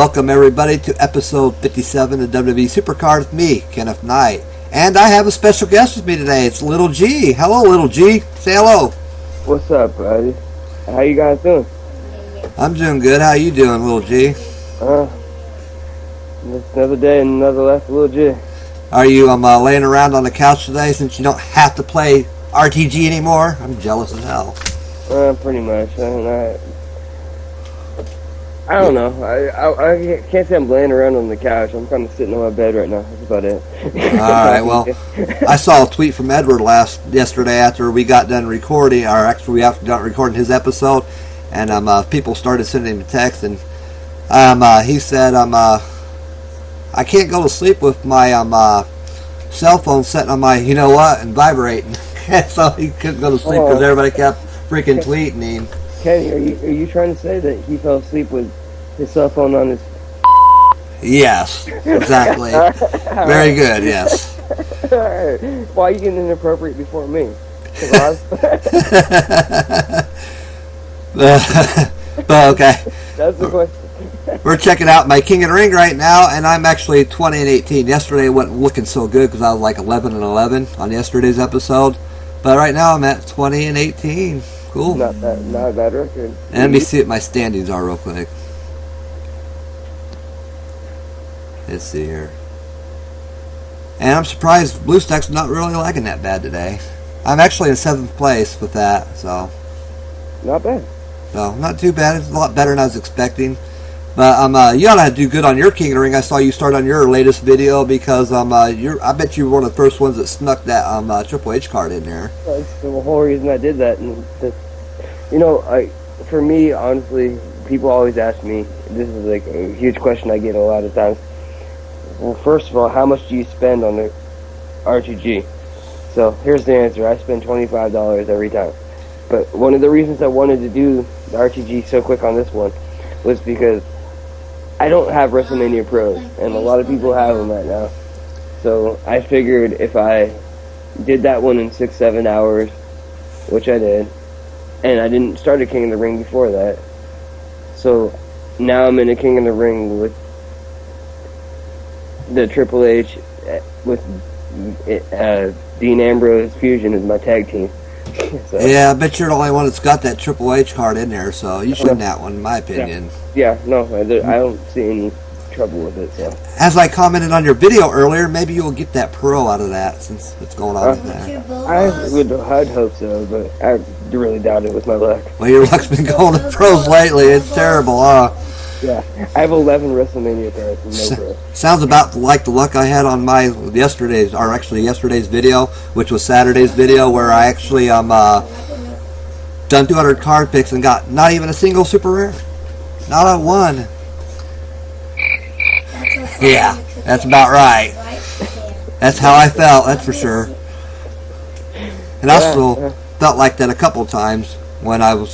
Welcome everybody to episode 57 of WWE Supercard with me, Kenneth Knight. And I have a special guest with me today. It's Little G. Hello, Little G. Say hello. What's up, buddy? How you guys doing? I'm doing good. How you doing, Little G? It's another day and another life for Little G. Are you laying around on the couch today since you don't have to play RTG anymore? I'm jealous as hell. Pretty much. I don't know. I can't say I'm laying around on the couch. I'm kind of sitting on my bed right now. That's about it. Alright, well, I saw a tweet from Edward yesterday after we got done recording, or actually we got done recording his episode, and people started sending him texts, and he said, I can't go to sleep with my cell phone sitting on my, you know what, and vibrating. So he couldn't go to sleep because everybody kept freaking tweeting him. Kenny, are you trying to say that he fell asleep with his cell phone on his... Yes, exactly. Very good, yes. Alright. Why are you getting inappropriate before me? Okay. That's the question. We're checking out my King of the Ring right now, and I'm actually 20 and 18. Yesterday wasn't looking so good because I was like 11 and 11 on yesterday's episode. But right now I'm at 20 and 18. Cool. Not a bad record. And let me see what my standings are real quick. Let's see here. And I'm surprised Blue Stack's not really lagging that bad today. I'm actually in 7th place with that, so. Not bad. No, not too bad. It's a lot better than I was expecting. But you ought to do good on your King of the Ring. I saw you start on your latest video because I bet you were one of the first ones that snuck that Triple H card in there. That's the whole reason I did that. And for me, honestly, people always ask me, this is like a huge question I get a lot of times. Well, first of all, how much do you spend on the RTG? So here's the answer. I spend $25 every time. But one of the reasons I wanted to do the RTG so quick on this one was because I don't have WrestleMania Pros, and a lot of people have them right now. So I figured if I did that one in 6-7 hours, which I did, and I didn't start a King of the Ring before that, so now I'm in a King of the Ring with the Triple H with Dean Ambrose Fusion as my tag team. So. Yeah, I bet you're the only one that's got that Triple H card in there, so you should win that one, in my opinion. Yeah, no, I don't see any trouble with it. So. As I commented on your video earlier, maybe you'll get that Pro out of that since it's going on with that. I'd hope so, but I really doubt it with my luck. Well, your luck's been going to Pros lately. It's terrible, huh? Yeah, I have 11 WrestleMania cards and no Pro. Sounds about like the luck I had on my yesterday's video, which was Saturday's video, where I actually done 200 card picks and got not even a single super rare, not a one. Yeah, that's about right. That's how I felt. That's for sure. And I also felt like that a couple times. When I'm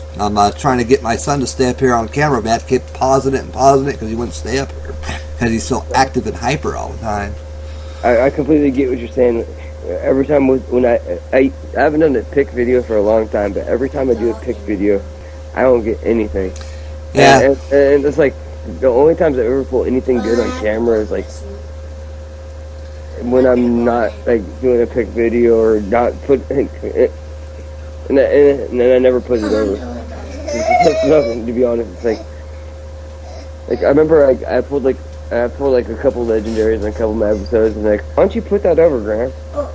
trying to get my son to stay up here on camera, but I kept pausing it because he wouldn't stay up here because he's so active and hyper all the time. I completely get what you're saying. Every time when I haven't done a pick video for a long time, but every time I do a pick video, I don't get anything. Yeah. And it's like the only times I ever pull anything good on camera is like when I'm not like doing a pick video or not putting. And then I never put it over. It's nothing, to be honest. It's like I remember I pulled like a couple legendaries on a couple of my episodes, and like, why don't you put that over, Graham?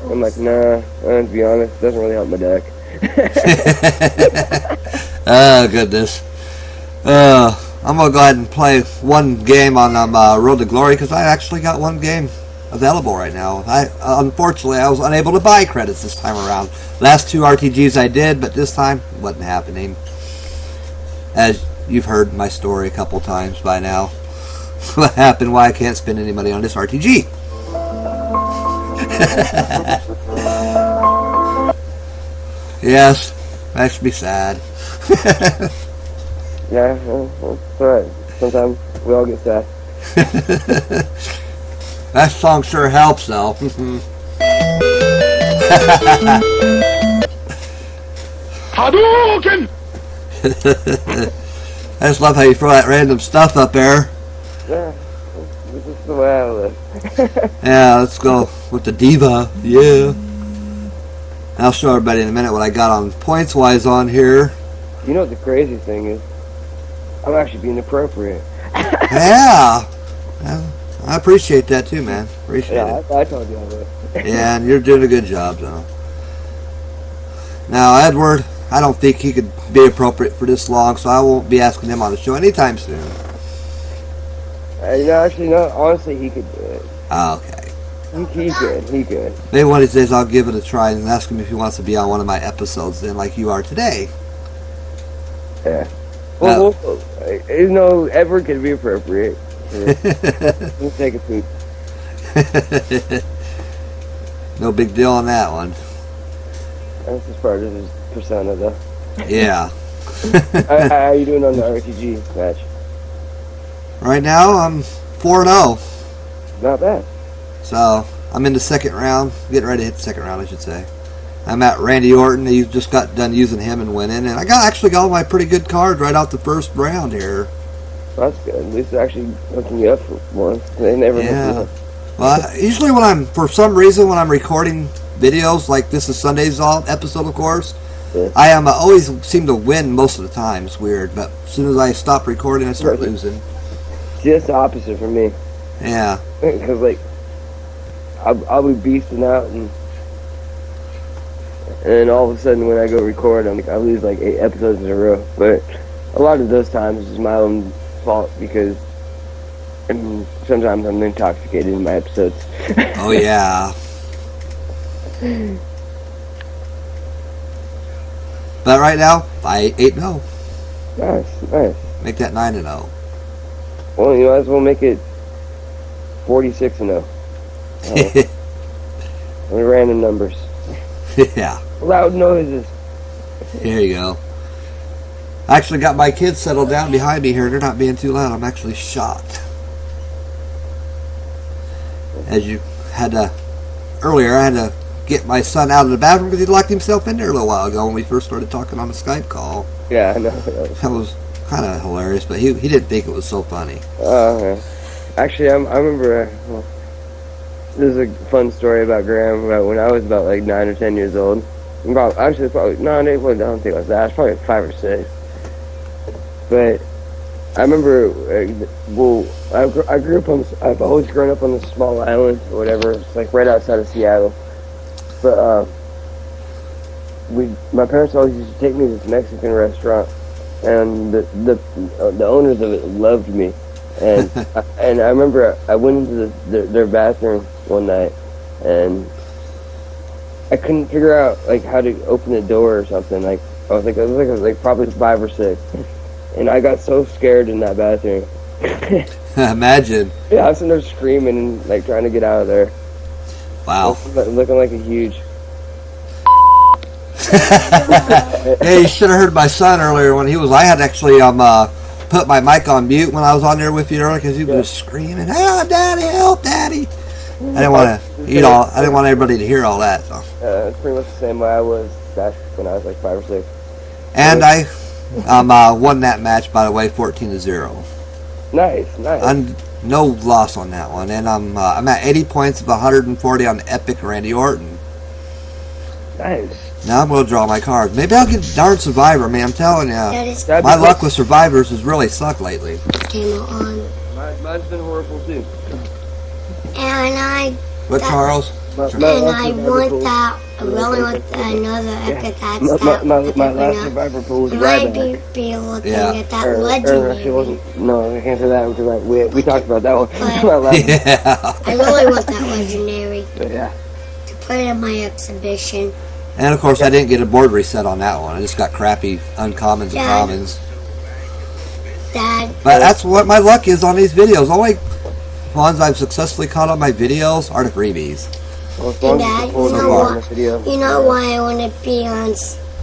I'm like, nah. To be honest, it doesn't really help my deck. Oh goodness. I'm gonna go ahead and play one game on Road to Glory because I actually got one game available right now. Unfortunately I was unable to buy credits this time around. Last 2 RTGs I did, but this time it wasn't happening. As you've heard my story a couple times by now. What happened, why I can't spend any money on this RTG. Yes, makes me sad. Yeah, well, it's alright. Sometimes we all get sad. That song sure helps, though. Hadouken! I just love how you throw that random stuff up there. Yeah, this is the way I live. Yeah, let's go with the diva. Yeah. I'll show everybody in a minute what I got on points-wise on here. You know what the crazy thing is? I'm actually being appropriate. Yeah. Yeah, I appreciate that too, man. Appreciate it. I told you all that. Yeah, and you're doing a good job, though. Now, Edward, I don't think he could be appropriate for this long, so I won't be asking him on the show anytime soon. Actually, no. Honestly, he could do it. Oh, okay. He could. Maybe one of these days I'll give it a try and ask him if he wants to be on one of my episodes then, like you are today. Yeah. Well, Edward could be appropriate. Let's take a poop. No big deal on that one. That's just part of his persona, though. Yeah. How are you doing on the RTG match? Right now, I'm 4-0. Not bad. So, I'm in the second round. Getting ready to hit the second round, I should say. I'm at Randy Orton. He just got done using him and winning. And I actually got all my pretty good cards right out the first round here. Well, that's good. At least they're actually hooking you up for once. They never hook you up. Well, usually for some reason, when I'm recording videos, like this is Sunday's episode, of course, Yeah. I always seem to win most of the time. It's weird. But as soon as I stop recording, I start losing. Just the opposite for me. Yeah. Because, like, I'll be beasting out and then all of a sudden when I go record, I lose like 8 episodes in a row. But a lot of those times is my own fault because sometimes I'm intoxicated in my episodes. Oh, yeah. But right now, I 8-0. Nice. Make that 9-0. Well, you might as well make it 46-0. Random numbers. Yeah. Loud noises. Here you go. I actually got my kids settled down behind me here. They're not being too loud. I'm actually shocked. As you had to... Earlier, I had to get my son out of the bathroom because he locked himself in there a little while ago when we first started talking on the Skype call. Yeah, I know. That was kind of hilarious, but he didn't think it was so funny. Yeah. Actually, I remember... this is a fun story about Graham about when I was about like 9 or 10 years old. I don't think I was that. I was probably 5 or 6. But I remember, I grew up I've always grown up on this small island or whatever. It's like right outside of Seattle. But my parents always used to take me to this Mexican restaurant, and the owners of it loved me. And and I remember I went into their bathroom one night, and I couldn't figure out like how to open the door or something. Like I was like probably 5 or 6, and I got so scared in that bathroom. Imagine. Yeah, I was sitting there screaming and like trying to get out of there. Wow. Looking like a huge. Hey, you should have heard my son earlier when I had actually put my mic on mute when I was on there with you earlier because he was screaming, "Ah, Daddy, help, Daddy!" I didn't want to, I didn't want everybody to hear all that. So. It's pretty much the same way I was back when I was like 5 or 6. And I won that match, by the way, 14-0. Nice. No loss on that one, and I'm at 80 points of 140 on Epic Randy Orton. Nice. Now I'm going to draw my cards. Maybe I'll get darn Survivor, man. I'm telling you. My luck with Survivors has really sucked lately. Came on. Mine's been horrible, too. And What, Charles? I really want another Epic My last Survivor pool was Ryback. Be looking at that legendary. No, I can't say that because we talked about that one. Yeah. I really want that legendary. Yeah. To put in my exhibition. And of course, I didn't get a board reset on that one. I just got crappy uncommons and commons. Dad. But that's what my luck is on these videos. Only ones I've successfully caught on my videos are the freebies. Well, Dad, you know why I want to be on...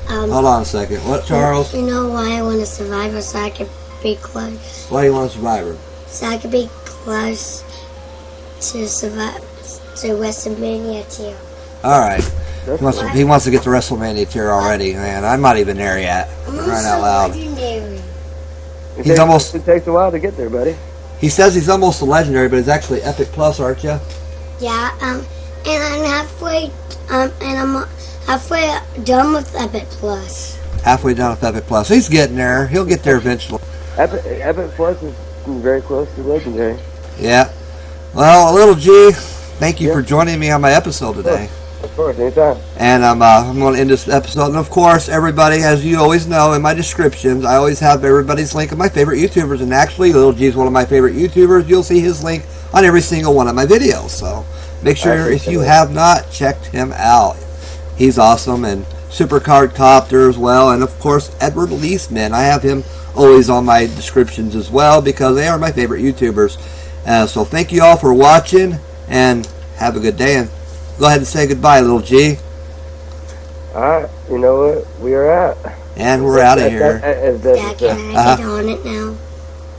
Hold on a second. What, Charles? You know why I want to Survivor so I can be close? Why do you want a Survivor? So I can be close to survive to WrestleMania tier. Alright. He wants to get to WrestleMania tier already, man. I'm not even there yet. Crying out loud. Legendary. He's almost... It takes a while to get there, buddy. He says he's almost a legendary, but he's actually Epic Plus, aren't you? Yeah, and I'm halfway, done with Epic Plus. Halfway done with Epic Plus. He's getting there. He'll get there eventually. Epic Plus is very close to legendary. Yeah. Well, Little G, thank you for joining me on my episode today. Of course, anytime. And I'm going to end this episode. And of course, everybody, as you always know, in my descriptions, I always have everybody's link of my favorite YouTubers. And actually, Little G is one of my favorite YouTubers. You'll see his link on every single one of my videos. So make sure if you have not checked him out. He's awesome. And Supercard Copter as well. And of course, Edward Leesman. I have him always on my descriptions as well because they are my favorite YouTubers. So thank you all for watching and have a good day. And go ahead and say goodbye, Little G. Alright, you know what? We are out. And we're out of here. Dad, can I get on it now?